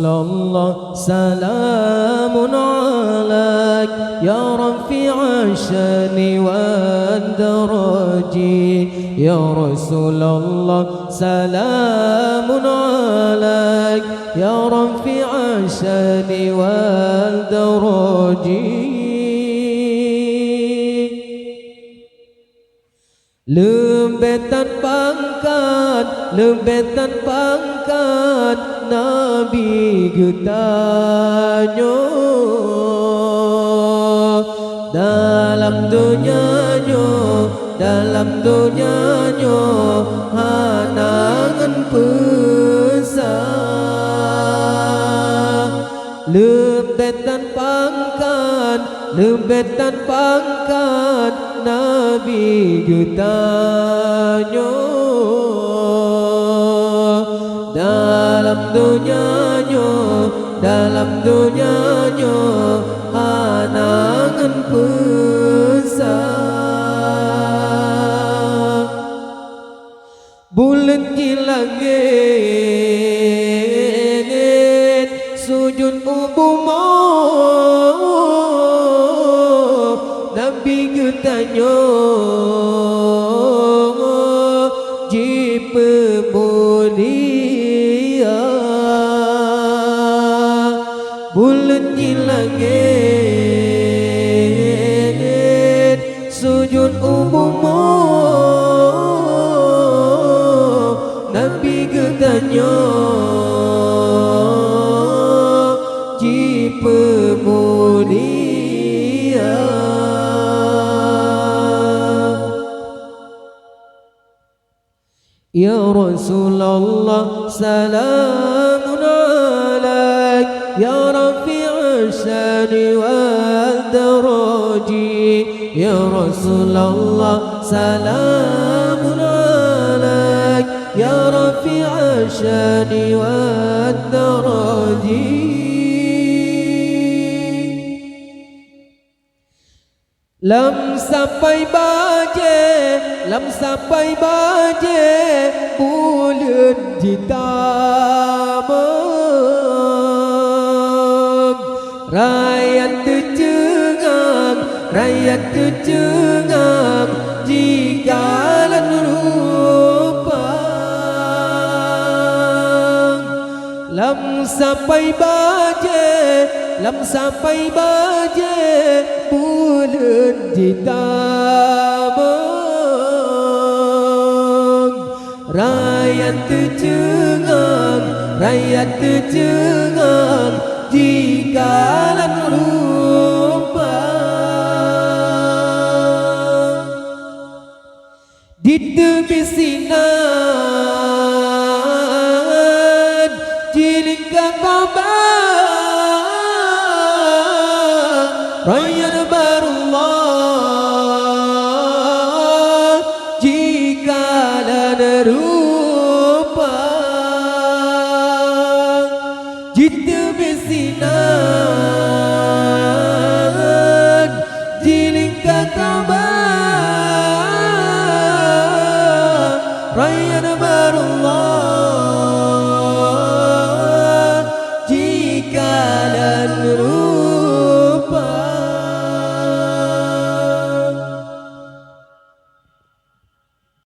الله سلام عليك يا رفيع الشان والدرج يا رسول الله سلام عليك يا رفيع الشان والدرج Lembetan pangkat Nabi getanyo dalam dunianyo hanangan pesah lembetan pangkat Nabi getanyo dalam dunianyo hanangan pesah bulan di langit sujud ubumo Nabi getanyo jipe mulia bulan di langit sujud ubumo Nabi getanyo jipe mulia Ya Rasulullah salamun alaik Ya Rafi'a syani wal daraji Ya Rasulullah salamun alaik Ya Rafi'a syani wal daraji Lam sampai baje bulan ditamang rakyat tercengang jikalan rupang lam sampai baje bulan ditamang rakyat tercengang jikalan rupang di tepi sinan jiling Ka'bah rakyat barullah jikalan rupang jitu besinan jiling Ka'bah rakyat barullah